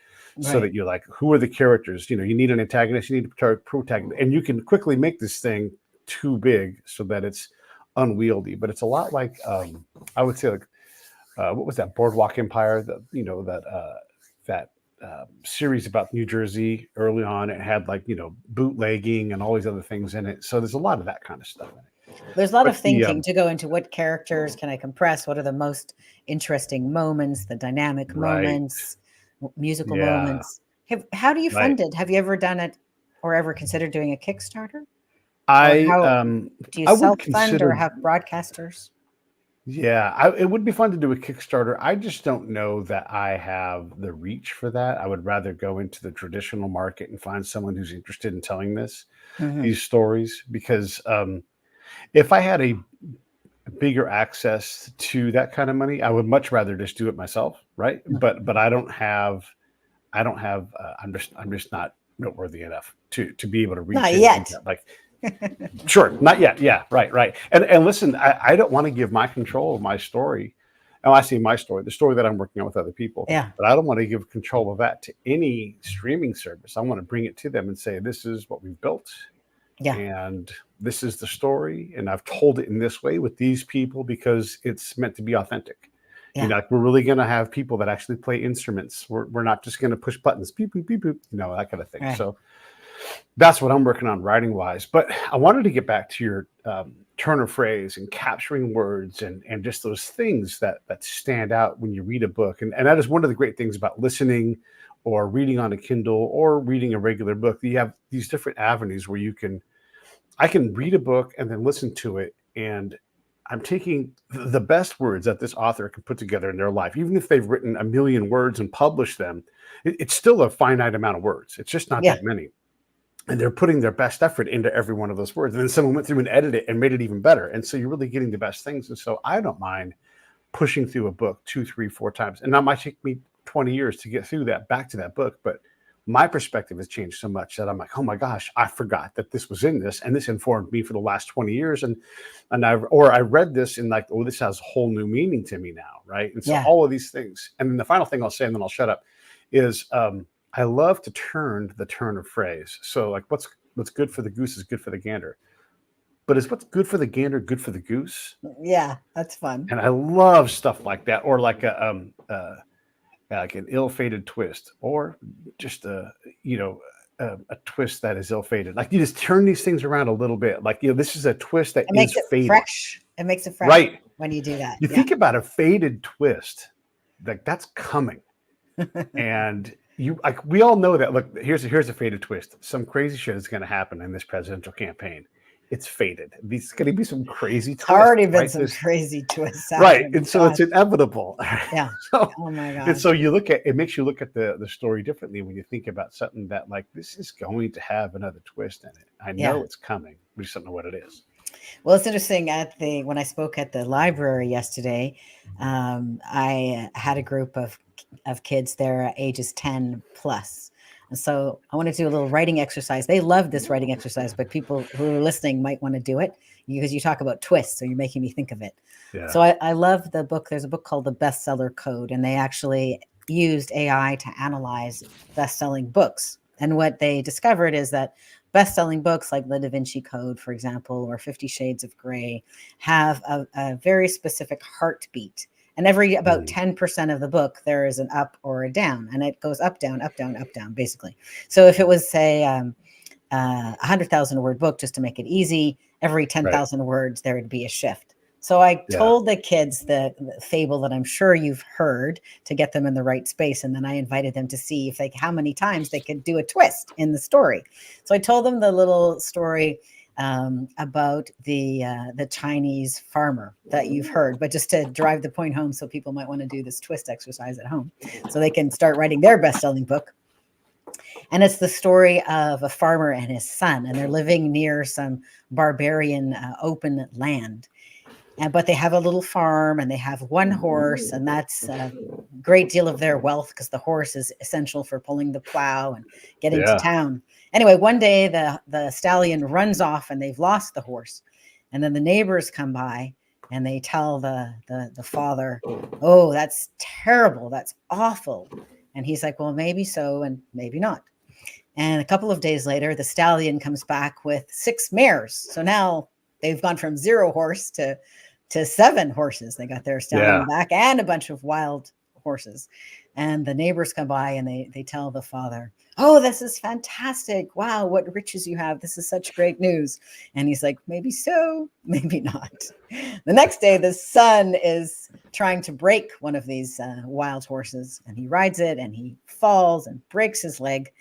so right. that you're like, who are the characters? You need an antagonist, you need a protagonist, and you can quickly make this thing too big so that it's unwieldy. But it's a lot like, I would say, like, what was that Boardwalk Empire? That series about New Jersey early on. It had, like, bootlegging and all these other things in it. So there's a lot of that kind of stuff in it. There's a lot of But the thinking to go into what characters can I compress? What are the most interesting moments, the dynamic right, moments, musical yeah, moments? How do you right. fund it? Have you ever done it or ever considered doing a Kickstarter? Or I how um do you I would self-fund or consider, have broadcasters? yeah, it would be fun to do a Kickstarter. I just don't know that I have the reach for that. I would rather go into the traditional market and find someone who's interested in telling Hmm. these stories, because if I had a bigger access to that kind of money, I would much rather just do it myself, right? But I don't have I'm just not noteworthy enough to be able to reach Not in and do yet. that. Like, sure, not yet. Yeah, right, right. And listen, I don't want to give my control of my story. And I see my story, the story that I'm working on with other people, Yeah. but I don't want to give control of that to any streaming service. I want to bring it to them and say, this is what we've built, Yeah. and this is the story, and I've told it in this way with these people because it's meant to be authentic. Yeah. Like, we're really going to have people that actually play instruments. We're not just going to push buttons, beep, beep, beep, beep, that kind of thing. Right. So that's what I'm working on writing wise. But I wanted to get back to your turn of phrase and capturing words, and just those things that stand out when you read a book. And that is one of the great things about listening or reading on a Kindle or reading a regular book. You have these different avenues where I can read a book and then listen to it, and I'm taking the best words that this author can put together in their life. Even if they've written a million words and published them, it's still a finite amount of words. It's just not Yeah. that many. And they're putting their best effort into every one of those words. And then someone went through and edited it and made it even better. And so you're really getting the best things. And so I don't mind pushing through a book 2, 3, 4 times. And that might take me 20 years to get through that, back to that book. But my perspective has changed so much that I'm like, oh my gosh, I forgot that this was in this, and this informed me for the last 20 years. And I read this and, like, oh, this has a whole new meaning to me now, right? And so Yeah. all of these things. And then the final thing I'll say, and then I'll shut up, is I love to turn the turn of phrase. So, like, what's good for the goose is good for the gander. But is what's good for the gander good for the goose? Yeah. That's fun. And I love stuff like that. Or like an ill-fated twist, or just a twist that is ill-fated. Like, you just turn these things around a little bit. Like, this is a twist that It is makes it fated, fresh. It makes it fresh right? when you do that. You Yeah. think about a faded twist, like, that's coming. And we all know that. Look, here's a faded twist. Some crazy shit is going to happen in this presidential campaign. It's faded. There's going to be some crazy It's twists, already been right? some crazy twists Right, happening. and so God. it's inevitable. Yeah. so, Oh my and God. so you look at it, makes you look at the story differently when you think about something that, like, this is going to have another twist in it. I Yeah. know it's coming. We just don't know what it is. Well, it's interesting. When I spoke at the library yesterday, I had a group of kids there, ages 10 plus. And so I want to do a little writing exercise. They love this writing exercise, but people who are listening might want to do it because you talk about twists, so you're making me think of it. Yeah. So I love the book. There's a book called The Bestseller Code, and they actually used AI to analyze best-selling books. And what they discovered is that best-selling books like The Da Vinci Code, for example, or 50 Shades of Grey have a very specific heartbeat. And every about 10% of the book, there is an up or a down, and it goes up, down, up, down, up, down, basically. So if it was, say, 100,000 word book, just to make it easy, every Right. 10,000 words, there would be a shift. So I Yeah. told the kids the fable that I'm sure you've heard to get them in the right space, and then I invited them to see if how many times they could do a twist in the story. So I told them the little story about the Chinese farmer that you've heard, but just to drive the point home, so people might want to do this twist exercise at home, so they can start writing their best-selling book. And it's the story of a farmer and his son, and they're living near some barbarian open land. But they have a little farm and they have one horse, and that's a great deal of their wealth because the horse is essential for pulling the plow and getting to Yeah. town. Anyway, one day the stallion runs off and they've lost the horse. And then the neighbors come by and they tell the father, "Oh, that's terrible. That's awful." And he's like, "Well, maybe so and maybe not." And a couple of days later, the stallion comes back with 6 mares. So now they've gone from 0 horse to 7 horses. They got their stallion back and a bunch of wild horses. And the neighbors come by and they tell the father, "Oh, this is fantastic. Wow, what riches you have. This is such great news." And he's like, "Maybe so, maybe not." The next day, the son is trying to break one of these wild horses, and he rides it and he falls and breaks his leg,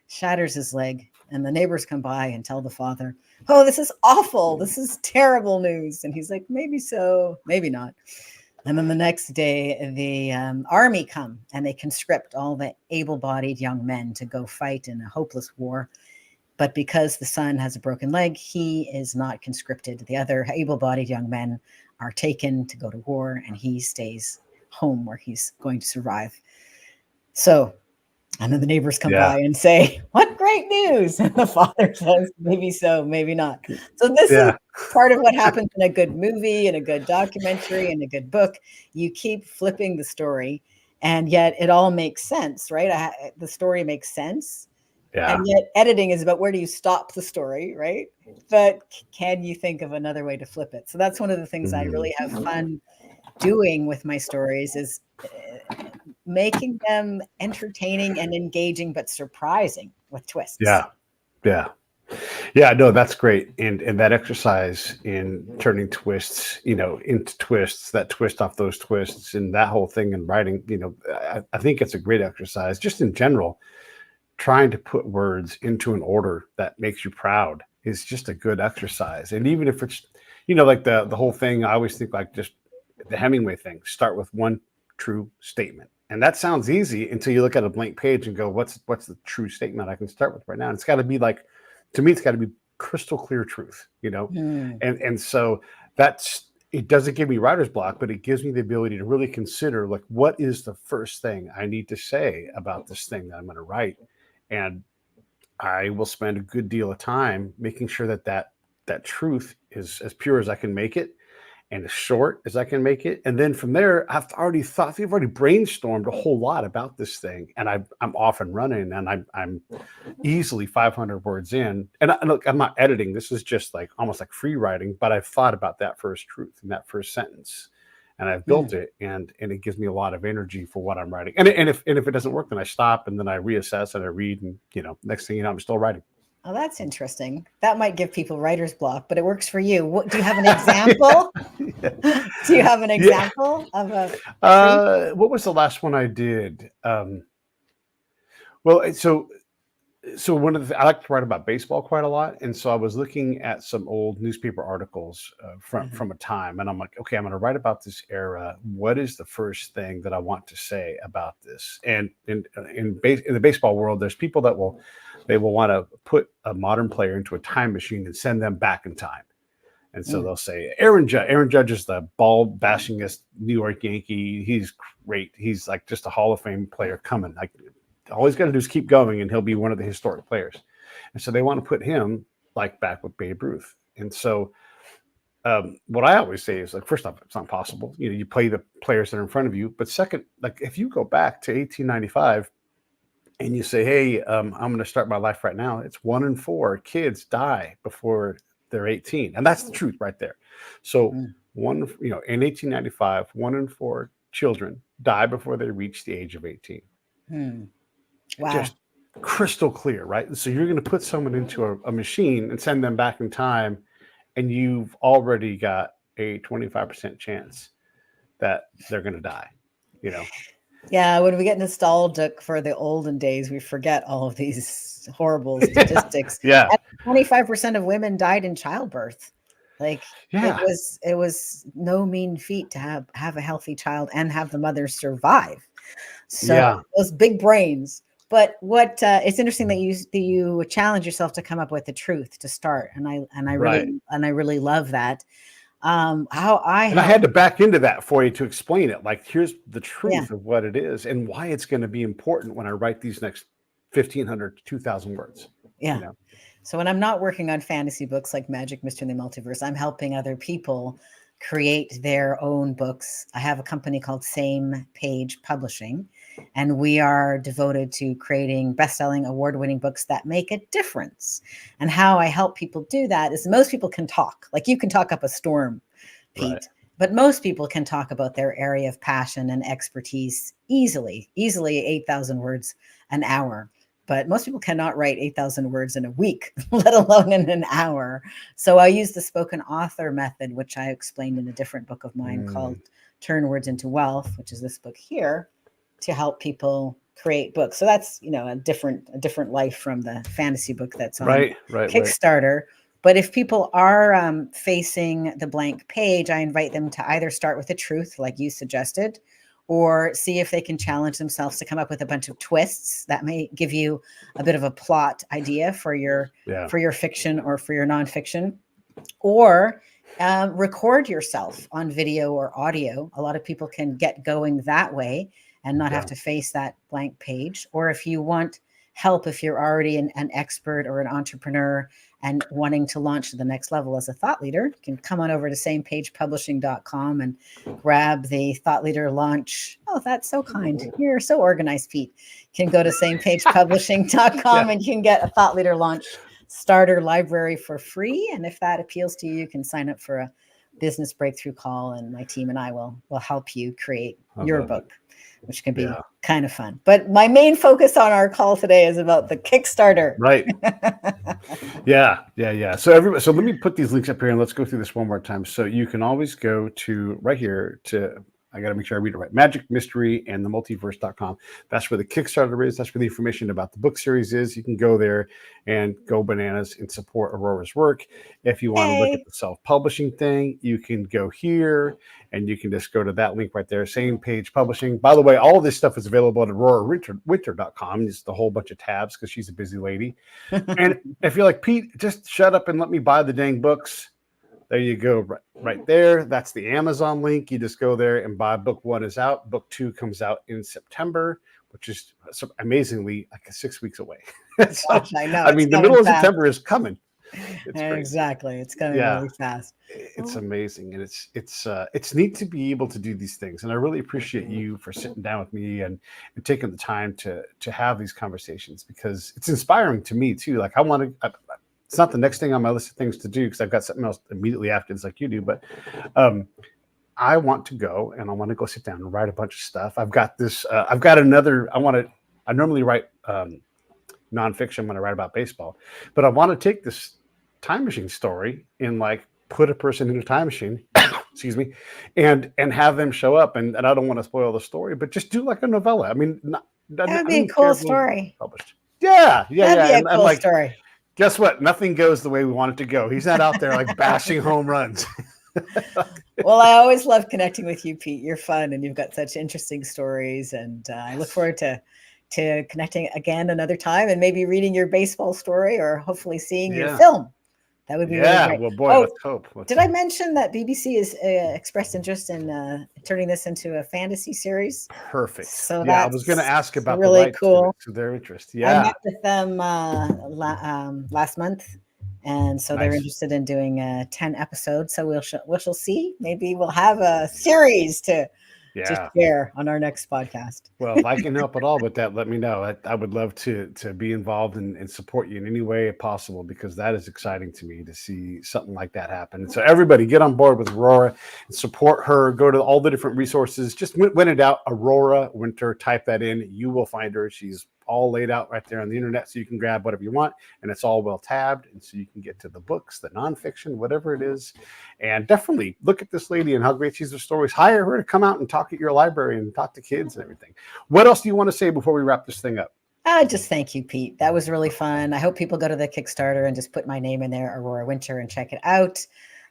shatters his leg. And the neighbors come by and tell the father, "Oh, this is awful. This is terrible news." And he's like, "Maybe so, maybe not." And then the next day, the army come and they conscript all the able-bodied young men to go fight in a hopeless war. But because the son has a broken leg, he is not conscripted. The other able-bodied young men are taken to go to war, and he stays home where he's going to survive. So, and then the neighbors come by and say, "What great news." And the father says, "Maybe so, maybe not." So this is part of what happens in a good movie and a good documentary and a good book. You keep flipping the story, and yet it all makes sense, right? The story makes sense. Yeah. And yet editing is about where do you stop the story, right? But can you think of another way to flip it? So that's one of the things I really have fun doing with my stories, is making them entertaining and engaging, but surprising with twists. Yeah, no, that's great. And that exercise in turning twists, into twists, that twist off those twists, and that whole thing in writing, I think it's a great exercise just in general. Trying to put words into an order that makes you proud is just a good exercise. And even if it's, like the whole thing, I always think like just the Hemingway thing, start with one true statement. And that sounds easy until you look at a blank page and go, what's the true statement I can start with right now? And it's got to be like, to me, it's got to be crystal clear truth, And so it doesn't give me writer's block, but it gives me the ability to really consider, like, what is the first thing I need to say about this thing that I'm going to write? And I will spend a good deal of time making sure that truth is as pure as I can make it and as short as I can make it. And then from there, we've already brainstormed a whole lot about this thing, and I'm off and running, and I'm easily 500 words in. And look, I'm not editing. This is just like almost like free writing, but I've thought about that first truth and that first sentence, and I've built it, and it gives me a lot of energy for what I'm writing. And if it doesn't work, then I stop, and then I reassess and I read, and next thing you know, I'm still writing. Oh, that's interesting. That might give people writer's block, but it works for you. Do you have an example? Do you have an example of a? What was the last one I did? Well, so one of I like to write about baseball quite a lot, and so I was looking at some old newspaper articles from a time, and I'm like, okay, I'm going to write about this era. What is the first thing that I want to say about this? And in the baseball world, there's people that will want to put a modern player into a time machine and send them back in time. And so they'll say, Aaron Judge. Aaron Judge is the ball bashingest New York Yankee. He's great. He's like just a Hall of Fame player coming. Like, all he's got to do is keep going, and he'll be one of the historic players. And so they want to put him like back with Babe Ruth. And so what I always say is, like, first off, it's not possible. You play the players that are in front of you. But second, like, if you go back to 1895 and you say, hey, I'm going to start my life right now, it's 1 in 4 kids die before they're 18. And that's the truth right there. So in 1895, 1 in 4 children die before they reach the age of 18. Wow. Just crystal clear, right? So you're going to put someone into a machine and send them back in time, and you've already got a 25% chance that they're going to die, you know? Yeah, when we get nostalgic for the olden days, we forget all of these horrible statistics. Yeah. And 25% of women died in childbirth. Like Yeah. it was no mean feat to have a healthy child and have the mother survive. So Yeah. those big brains. But what it's interesting that you challenge yourself to come up with the truth to start, and I really love that. How I And I help. had to back into that for you to explain it. Like, here's the Yeah. truth of what it is and why it's going to be important when I write these next 1,500 to 2,000 words. Yeah. You know? So when I'm not working on fantasy books like Magic, Mystery, and the Multiverse, I'm helping other people create their own books. I have a company called Same Page Publishing, and we are devoted to creating best-selling, award-winning books that make a difference. And how I help people do that is most people can talk. Like you can talk up a storm, Pete. Right. But most people can talk about their area of passion and expertise easily 8,000 words an hour. But most people cannot write 8,000 words in a week, let alone in an hour. So I use the spoken author method, which I explained in a different book of mine called Turn Words into Wealth, which is this book here, to help people create books. So that's, a different life from the fantasy book that's on Kickstarter. Right. But if people are facing the blank page, I invite them to either start with the truth, like you suggested, or see if they can challenge themselves to come up with a bunch of twists that may give you a bit of a plot idea for your fiction or for your nonfiction, or record yourself on video or audio. A lot of people can get going that way and not have to face that blank page. Or if you want help, if you're already an expert or an entrepreneur and wanting to launch to the next level as a thought leader, you can come on over to samepagepublishing.com and grab the Thought Leader Launch. Oh, that's so kind. You're so organized, Pete. You can go to samepagepublishing.com and you can get a Thought Leader Launch starter library for free. And if that appeals to you, you can sign up for a business breakthrough call, and my team and I will help you create your book, which can be kind of fun. But my main focus on our call today is about the Kickstarter. Right. Yeah. So let me put these links up here and let's go through this one more time. So you can always go to right here to, I got to make sure I read it right, Magic, Mystery, and the Multiverse.com. That's where the Kickstarter is. That's where the information about the book series is. You can go there and go bananas and support Aurora's work. If you want to look at the self-publishing thing, you can go here and you can just go to that link right there, Same Page Publishing. By the way, all of this stuff is available at AuroraWinter.com. Just a whole bunch of tabs because she's a busy lady. And if you're like, Pete, just shut up and let me buy the dang books, there you go, right there. That's the Amazon link. You just go there and buy. Book 1 is out. Book 2 comes out in September, which is amazingly like 6 weeks away. So, gosh, I know. I mean, the middle of September is coming. Exactly. It's coming really fast. It's amazing. And it's neat to be able to do these things. And I really appreciate you for sitting down with me and taking the time to have these conversations, because it's inspiring to me too. Like it's not the next thing on my list of things to do because I've got something else immediately after this like you do. But I want to go and I want to go sit down and write a bunch of stuff. I've got this. I've got another. I normally write nonfiction when I write about baseball, but I want to take this time machine story and like put a person in a time machine, excuse me, and have them show up. And I don't want to spoil the story, but just do like a novella. I mean, that would be a cool story. Published. Yeah. That'd be a cool story. Guess what? Nothing goes the way we want it to go. He's not out there like bashing home runs. Well, I always love connecting with you, Pete. You're fun and you've got such interesting stories. And I look forward to connecting again another time and maybe reading your baseball story or hopefully seeing your film. That would be really great. Well, boy, let's hope. I mention that BBC has expressed interest in turning this into a fantasy series? Perfect. So I was going to ask about really the rights cool. To their interest. Yeah, I met with them last month, and so they're interested in doing 10 episodes. So we shall see. Maybe we'll have a series to share on our next podcast. Well, if I can help at all with that, let me know. I would love to be involved and support you in any way possible, because that is exciting to me to see something like that happen. So everybody get on board with Aurora and support her. Go to all the different resources. Just when in doubt, Aurora Winter, type that in. You will find her. She's all laid out right there on the internet, so you can grab whatever you want, and it's all well tabbed, and so you can get to the books, the nonfiction, whatever it is. And definitely look at this lady and how great she's with stories. Hire her to come out and talk at your library and talk to kids and everything. What else do you want to say before we wrap this thing up? Just thank you, Pete. That was really fun. I hope people go to the Kickstarter and just put my name in there, Aurora Winter, and check it out.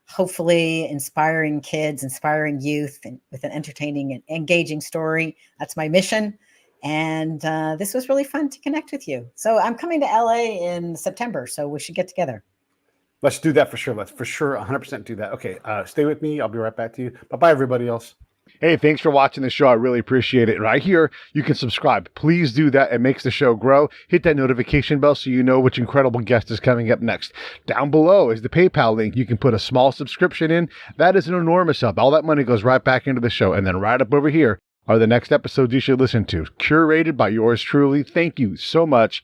Hopefully inspiring kids, inspiring youth, and with an entertaining and engaging story. That's my mission. And this was really fun to connect with you. So I'm coming to LA in September, so we should get together. Let's do that for sure. Let's for sure 100% do that. Okay, stay with me. I'll be right back to you. Bye-bye, everybody else. Hey, thanks for watching the show. I really appreciate it. Right here, you can subscribe. Please do that. It makes the show grow. Hit that notification bell so you know which incredible guest is coming up next. Down below is the PayPal link. You can put a small subscription in. That is an enormous help. All that money goes right back into the show. And then right up over here are the next episodes you should listen to, curated by yours truly. Thank you so much.